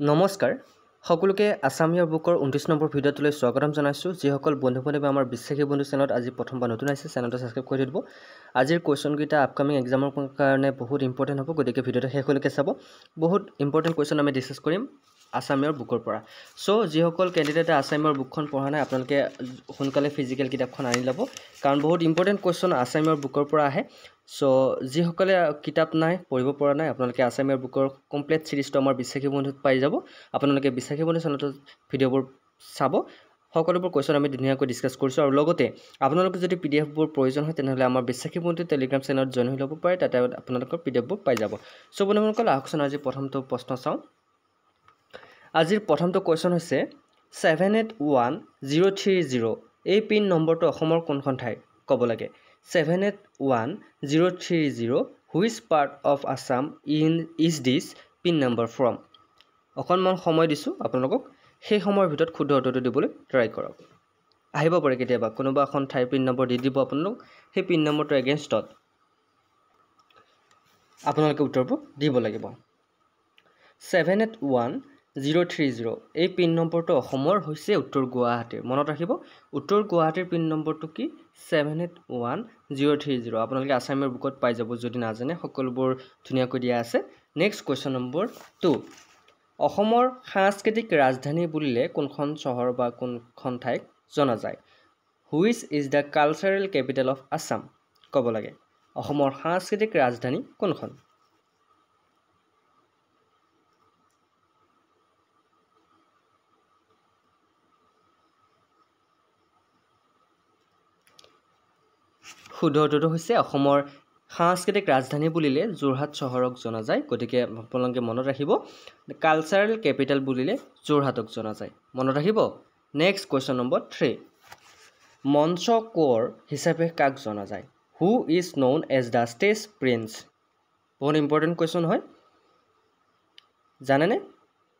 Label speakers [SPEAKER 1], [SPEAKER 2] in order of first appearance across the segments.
[SPEAKER 1] নমস্কাৰ সকলোকে আসামিয়াৰ বুকৰ 29 নম্বৰ ভিডিঅ'টোলৈ স্বাগতম জনাইছোঁ যিসকল বন্ধু-বান্ধৱে আমাৰ বিশ্বাসী বন্ধু চেনেলত আজি প্ৰথমবাৰ নতুন আহিছে চেনেলটো ছাবস্ক্ৰাইব কৰি দিব আজিৰ কোৱেশ্যনকেইটা আপকামিং এক্সামৰ কাৰণে বহুত ইম্পৰ্টেণ্ট হ'ব গতিকে ভিডিঅ'টো শেষলৈকে চাব বহুত ইম্পৰ্টেণ্ট কোৱেশ্যন আমি ডিছকাছ কৰিম আসামিয়াৰ বুকৰ পৰা সো যিসকল কেণ্ডিডেটে আসামিয়াৰ বুকখন পঢ়া নাই আপোনালোকে সোনকালে ফিজিকেল কিতাপখন আনি ল'ব কাৰণ বহুত ইম্পৰ্টেণ্ট কোৱেশ্যন আসামিয়াৰ বুকৰ পৰা আহে সো যিসকলে কিতাপ নাই পঢ়িব পৰা নাই আপোনালোকে আসামিয়াৰ বুকৰ কমপ্লিট সিৰিজটো আমাৰ বিশ্বাসী বন্ধুত পাই যাব আপোনালোকে বিশ্বাসী বন্ধু চেনেলটো ভিডিঅ'বোৰ চাব সকলোবোৰ কোৱেশ্যন আমি ধুনীয়াকৈ ডিছকাছ কৰিছোঁ আৰু লগতে আপোনালোকে যদি পিডিএফবোৰ প্ৰয়োজন হয় তেনেহ'লে আমাৰ বিশ্বাসী বন্ধু টেলিগ্ৰাম চেনেলত জইন হৈ ল'ব পাৰে তাতে আপোনালোকৰ পিডিএফবোৰ পাই যাব সো বন্ধুসকল আহকচোন আজি প্ৰথমটো প্ৰশ্ন চাওঁ আজিৰ প্ৰথমটো কোৱেশ্যন হৈছে 781030 এই পিন নম্বৰটো অসমৰ কোনখন ঠাই ক'ব লাগে 781030 which part of Assam is this pin number from অকণমান সময় দিছোঁ আপোনালোকক সেই সময়ৰ ভিতৰত শুদ্ধ উত্তৰটো দিবলৈ ট্ৰাই কৰক আহিব পাৰে কেতিয়াবা কোনোবা এখন ঠাইৰ পিন নম্বৰ দি দিব আপোনালোক সেই পিন নম্বৰটো এগেইনষ্টত আপোনালোকে উত্তৰবোৰ দিব লাগিব 781030 এই পিন নম্বৰটো অসমৰ হৈছে উত্তৰ গুৱাহাটীৰ মনত ৰাখিব উত্তৰ গুৱাহাটীৰ পিন নম্বৰটো কি 781030 আপোনালোকে আসামিয়াৰ বুকত পাই যাব যদি নাজানে সকলোবোৰ ধুনীয়াকৈ দিয়া আছে নেক্সট কুৱেশ্যন নম্বৰ 2 অসমৰ সাংস্কৃতিক ৰাজধানী বুলিলে কোনখন চহৰ বা কোনখন ঠাইক জনা যায় which is the cultural capital of Assam ক'ব লাগে অসমৰ সাংস্কৃতিক ৰাজধানী কোনখন শুদ্ধ উত্তৰটো হৈছে অসমৰ সাংস্কৃতিক ৰাজধানী বুলিলে যোৰহাট চহৰক জনা যায় গতিকে আপোনালোকে মনত ৰাখিব কালচাৰেল কেপিটেল বুলিলে যোৰহাটক জনা যায় মনত ৰাখিব নেক্সট কুৱেশ্যন নম্বৰ 3 মঞ্চ কোঁৱৰ হিচাপে কাক জনা যায় who is known as the stage prince বহুত ইম্পৰ্টেণ্ট কুৱেশ্যন হয় জানেনে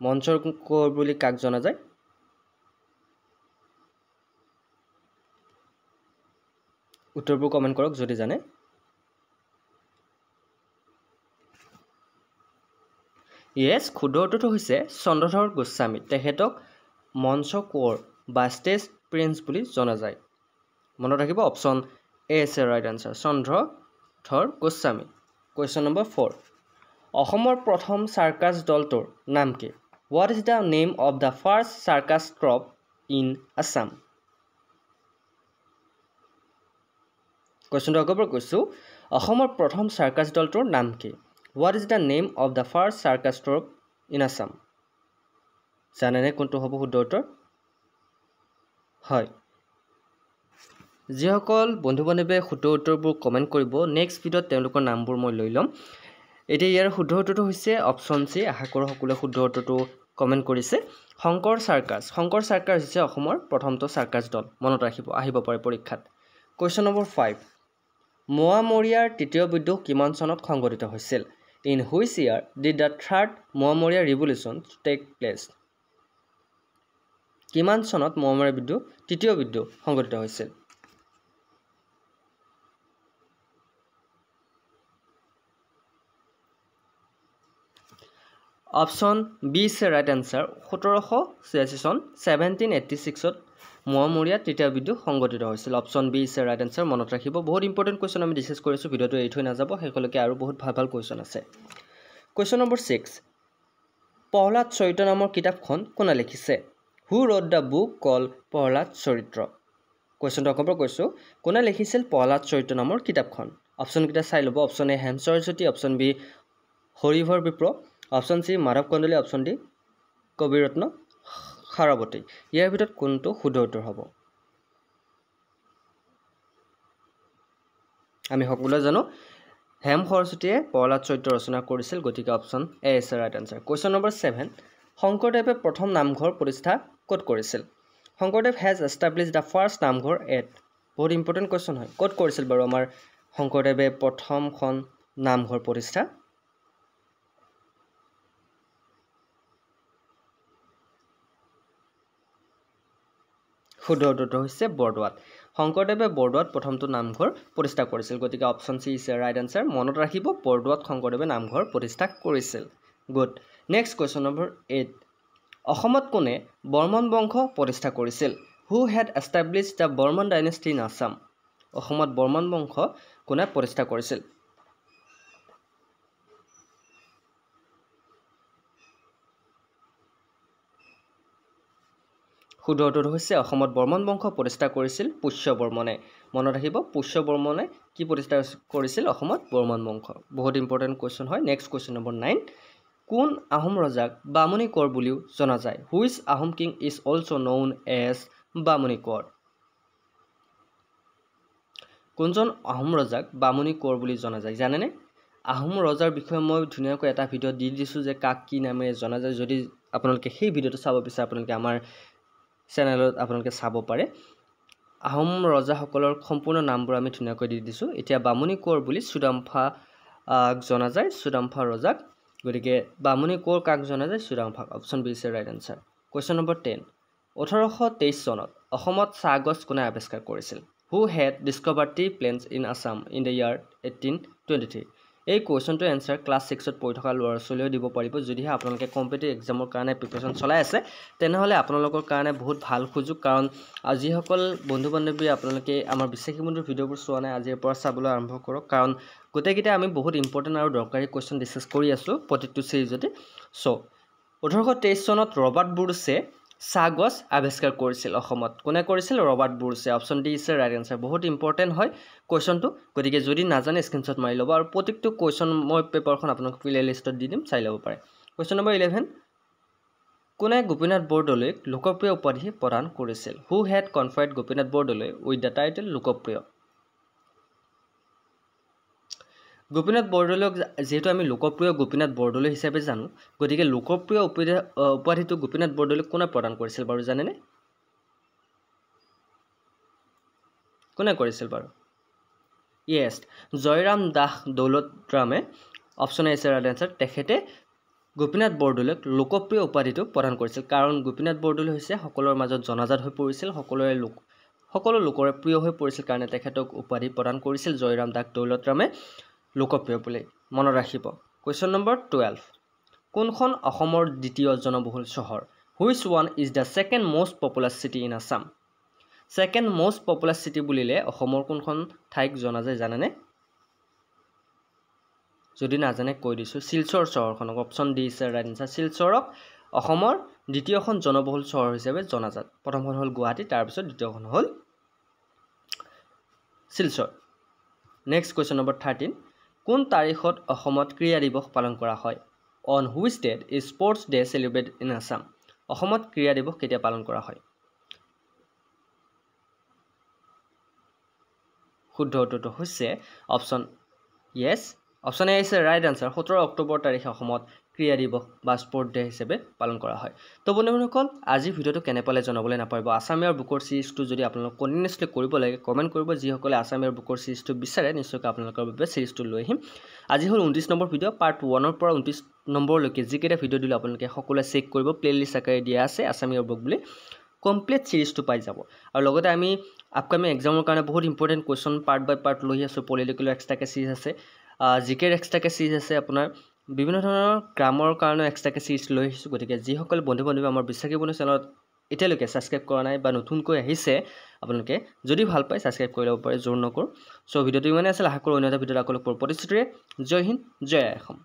[SPEAKER 1] মঞ্চৰ কোঁৱৰ বুলি কাক জনা যায় উত্তৰবোৰ কমেণ্ট কৰক যদি জানে ইয়েছ শুদ্ধ উত্তৰটো হৈছে চন্দ্ৰধৰ গোস্বামী তেখেতক মঞ্চ কোঁৱৰ বা ষ্টেজ প্ৰিন্স বুলি জনা যায় মনত ৰাখিব অপশ্যন এ আছে right answer Chandradhar Goswami question number 4 অসমৰ প্ৰথম চাৰ্কাছ দলটোৰ নাম কি what is the name of the first circus troupe in Assam কুৱেশ্যনটো আগৰ পৰা কৈছোঁ অসমৰ প্ৰথম চাৰ্কাছ দলটোৰ নাম কি what is the name of the first circus troupe in Assam জানেনে কোনটো হ'ব শুদ্ধ উত্তৰ হয় যিসকল বন্ধু বান্ধৱে শুদ্ধ উত্তৰবোৰ কমেণ্ট কৰিব নেক্সট ভিডিঅ'ত তেওঁলোকৰ নামবোৰ মই লৈ ল'ম এতিয়া ইয়াৰ শুদ্ধ উত্তৰটো হৈছে অপশ্যন চি আশা কৰোঁ সকলোৱে শুদ্ধ উত্তৰটো কমেণ্ট কৰিছে শংকৰ চাৰ্কাছ হৈছে অসমৰ প্ৰথমটো চাৰ্কাছ দল মনত ৰাখিব আহিব পাৰে পৰীক্ষাত কুৱেশ্যন নম্বৰ 5 মোৱামৰীয়াৰ তৃতীয় বিদ্ৰোহ কিমান চনত সংঘটিত হৈছিল in which year did the third Moamoria revolution take place কিমান চনত মোৱামৰীয়া বিদ্ৰোহ তৃতীয় বিদ্ৰোহ সংঘটিত হৈছিল option B is right answer 1786 চন 1786ত মোৱামৰীয়া তৃতীয় বিদ্ৰোহ সংঘটিত হৈছিল option B is right answer মনত ৰাখিব বহুত ইম্পৰ্টেণ্ট কুৱেশ্যন আমি ডিছকাছ কৰিছোঁ ভিডিঅ'টো এৰি থৈ নাযাব শেষলৈকে আৰু বহুত ভাল ভাল কুৱেশ্যন আছে কুৱেশ্যন নম্বৰ 6 প্ৰহ্লাদ চৰিত্ৰ নামৰ কিতাপখন কোনে লিখিছে হু ৰ'ট দ্য বুক কল প্ৰহ্লাদ চৰিত্ৰ কুৱেশ্যনটো আকৌ পৰা কৈছোঁ কোনে লিখিছিল প্ৰহ্লাদ চৰিত্ৰ নামৰ কিতাপখন অপশ্যনকেইটা চাই ল'ব অপশ্যন এ হেমচৰ Jyoti option B Harihar Bipra option C Madhav Kandali option D Kaviratna খাৰৱতী ইয়াৰ ভিতৰত কোনটো শুদ্ধ উত্তৰ হ'ব আমি সকলোৱে জানো হেম সৰস্বতীয়ে প্ৰহ্লাদ চৰিত্ৰ ৰচনা কৰিছিল গতিকে option A is right answer question number 7 শংকৰদেৱে প্ৰথম নামঘৰ প্ৰতিষ্ঠা ক'ত কৰিছিল Sankardev has establish the first namghar at বহুত ইম্পৰ্টেণ্ট কুৱেশ্যন হয় ক'ত কৰিছিল বাৰু আমাৰ শংকৰদেৱে প্ৰথমখন নামঘৰ প্ৰতিষ্ঠা শুদ্ধ উত্তৰটো হৈছে বৰদোৱাত শংকৰদেৱে বৰদোৱাত প্ৰথমটো নামঘৰ প্ৰতিষ্ঠা কৰিছিল গতিকে option C is right answer মনত ৰাখিব বৰদোৱাত শংকৰদেৱে নামঘৰ প্ৰতিষ্ঠা কৰিছিল গুড নেক্সট কুৱেশ্যন নম্বৰ 8 অসমত কোনে বৰ্মন বংশ প্ৰতিষ্ঠা কৰিছিল? Who had established the Barman dynasty in Assam? অসমত বৰ্মন বংশ কোনে প্ৰতিষ্ঠা কৰিছিল? শুদ্ধ উত্তৰটো হৈছে অসমত বৰ্মন বংশ প্ৰতিষ্ঠা কৰিছিল পুষ্য বৰ্মনে। মনত ৰাখিব, পুষ্য বৰ্মনে কি প্ৰতিষ্ঠা কৰিছিল? অসমত বৰ্মন বংশ। বহুত ইম্পৰ্টেণ্ট কুৱেশ্যন হয়। Next question number 9। কোন আহোম ৰজাক বামুণী কোঁৱৰ বুলিও জনা যায়? Which Ahom king is also' known as Bamuni Konwar? কোনজন আহোম ৰজাক বামুণী কোঁৱৰ বুলি জনা যায় জানেনে? আহোম ৰজাৰ বিষয়ে মই ধুনীয়াকৈ এটা ভিডিঅ' দি দিছোঁ যে কাক কি নামেৰে জনা যায়। যদি আপোনালোকে সেই ভিডিঅ'টো চাব বিচাৰে আপোনালোকে আমাৰ চেনেলত আপোনালোকে চাব পাৰে। আহোম ৰজাসকলৰ সম্পূৰ্ণ নামবোৰ আমি ধুনীয়াকৈ দি দিছোঁ। এতিয়া বামুণী কোঁৱৰ বুলি চুডাম্ফাক জনা যায়, চুডাম্ফা ৰজাক। গতিকে বামুণী কোঁৱৰ কাক জনা যায়? চুডাম্ফাক। Option B is the right answer. Question number 10। 1823 চনত অসমত চাহ গছ কোনে আৱিষ্কাৰ কৰিছিল? Who had discovered tea plants in Assam in the year 1823? এই কুৱেশ্যনটোৰ এনচাৰ ক্লাছ 6ত পঢ়ি থকা ল'ৰা ছোৱালীয়েও দিব পাৰিব। যদিহে আপোনালোকে কম্পিটিটিভ এক্সামৰ কাৰণে প্ৰিপেৰেশ্যন চলাই আছে তেনেহ'লে আপোনালোকৰ কাৰণে বহুত ভাল সুযোগ। কাৰণ যিসকল বন্ধু বান্ধৱী আপোনালোকে আমাৰ বিশ্বাসী বন্ধুৰ ভিডিঅ'বোৰ চোৱা নাই, আজিৰ পৰা চাবলৈ আৰম্ভ কৰক। কাৰণ গোটেইকেইটা আমি বহুত ইম্পৰ্টেণ্ট আৰু দৰকাৰী কুৱেশ্যন ডিছকাছ কৰি আছোঁ প্ৰতিটো চিৰিজতে। চ' 1823 চনত ৰবাৰ্ট ব্ৰুছে চাহ গছ আৱিষ্কাৰ কৰিছিল অসমত। কোনে কৰিছিল? ৰবাৰ্ট ব্ৰুছে। Option D is the right answer. বহুত ইম্পৰ্টেণ্ট হয় কুৱেশ্যনটো। গতিকে যদি নাজানে স্ক্ৰীনশ্বট মাৰি ল'ব আৰু প্ৰত্যেকটো কুৱেশ্যন মই পেপাৰখন আপোনাক প্লে লিষ্টত দি দিম, চাই ল'ব পাৰে। Question number 11। কোনে গোপীনাথ বৰদলৈক লোকপ্ৰিয় উপাধি প্ৰদান কৰিছিল? Who had conferred Gopinath Bordoloi with the title Lokapriya? Gopinath বৰদলৈক যিহেতু আমি লোকপ্ৰিয় গোপীনাথ বৰদলৈ হিচাপে জানো, গতিকে লোকপ্ৰিয় উপাধিটো গোপীনাথ বৰদলৈক কোনে প্ৰদান কৰিছিল বাৰু জানেনে? কোনে কৰিছিল বাৰু? য়েছ, জয়ৰাম দাস দৌলতৰামে। Option A is the right answer. তেখেতে গোপীনাথ বৰদলৈক লোকপ্ৰিয় উপাধিটো প্ৰদান কৰিছিল। কাৰণ গোপীনাথ বৰদলৈ হৈছে সকলোৰে মাজত জনাজাত হৈ পৰিছিল, সকলো লোকৰে প্ৰিয় হৈ পৰিছিল কাৰণে তেখেতক উপাধি প্ৰদান কৰিছিল জয়ৰাম দাস দৌলতৰামে লোকপ্ৰিয় বুলি। মনত ৰাখিব। Question number 12। কোনখন অসমৰ দ্বিতীয় জনবহুল চহৰ? Which one is the second most popular city in Assam? Second most popular city বুলিলে অসমৰ কোনখন ঠাইক জনা যায় জানেনে? যদি নাজানে কৈ দিছোঁ, শিলচৰ চহৰখনক। Option D is the right answer. শিলচৰক অসমৰ দ্বিতীয়খন জনবহুল চহৰ হিচাপে জনাজাত। প্ৰথমখন হ'ল গুৱাহাটী, তাৰপিছত দ্বিতীয়খন হ'ল শিলচৰ। Next question number 13। কোন তাৰিখত অসমত ক্ৰীড়া দিৱস পালন কৰা হয়? On which date is sports day celebrate in Assam? অসমত ক্ৰীড়া দিৱস কেতিয়া পালন কৰা হয়? শুদ্ধ উত্তৰটো হৈছে option Yes, option A is the right answer. 17 October তাৰিখে অসমত ক্ৰীড়া দিৱস বা স্পৰ্ট ডে হিচাপে পালন কৰা হয়। তো বন্ধুসকল, আজিৰ ভিডিঅ'টো কেনে পালে জনাবলৈ নাপাহৰিব। আছামীয়াৰ বুকৰ চিৰিজটো যদি আপোনালোক কণ্টিনিউছলি কৰিব লাগে কমেণ্ট কৰিব। যিসকলে আছামীয়াৰ বুকৰ চিৰিজটো বিচাৰে নিশ্চয়কৈ আপোনালোকৰ বাবে চিৰিজটো লৈ আহিম। আজি হ'ল 29 নম্বৰ ভিডিঅ'। পাৰ্ট 1ৰ পৰা 29 নম্বৰলৈকে যিকেইটা ভিডিঅ' দিলোঁ আপোনালোকে সকলোৱে চেক কৰিব। প্লেলিষ্ট আকাৰে দিয়া আছে আছামীয়াৰ বুক বুলি। কমপ্লিট চিৰিজটো পাই যাব। আৰু লগতে আমি আপকামিং এক্সামৰ কাৰণে বহুত ইম্পৰ্টেণ্ট কুৱেশ্যন পাৰ্ট বাই পাৰ্ট লৈ আছোঁ। পলিটিকেলৰ এক্সট্ৰাকৈ চিৰিজ আছে, জিকেৰ এক্সট্ৰাকৈ চিৰিজ আছে, আপোনাৰ বিভিন্ন ধৰণৰ গ্ৰামৰ কাৰণে এক্সট্ৰাকৈ চিৰিজ লৈ আহিছোঁ। গতিকে যিসকল বন্ধু বান্ধৱী আমাৰ বিশ্বাসী বন্ধু চেনেলত এতিয়ালৈকে ছাবস্ক্ৰাইব কৰা নাই বা নতুনকৈ আহিছে, আপোনালোকে যদি ভাল পায় ছাবস্ক্ৰাইব কৰি ল'ব পাৰে, জোৰ নকৰোঁ। চ' ভিডিঅ'টো ইমানেই আছিল। আশা কৰোঁ অন্য এটা ভিডিঅ'ত আকৌ লগ পাম। প্ৰতিশ্ৰুতিৰে জয় হিন্দ, জয় অসম।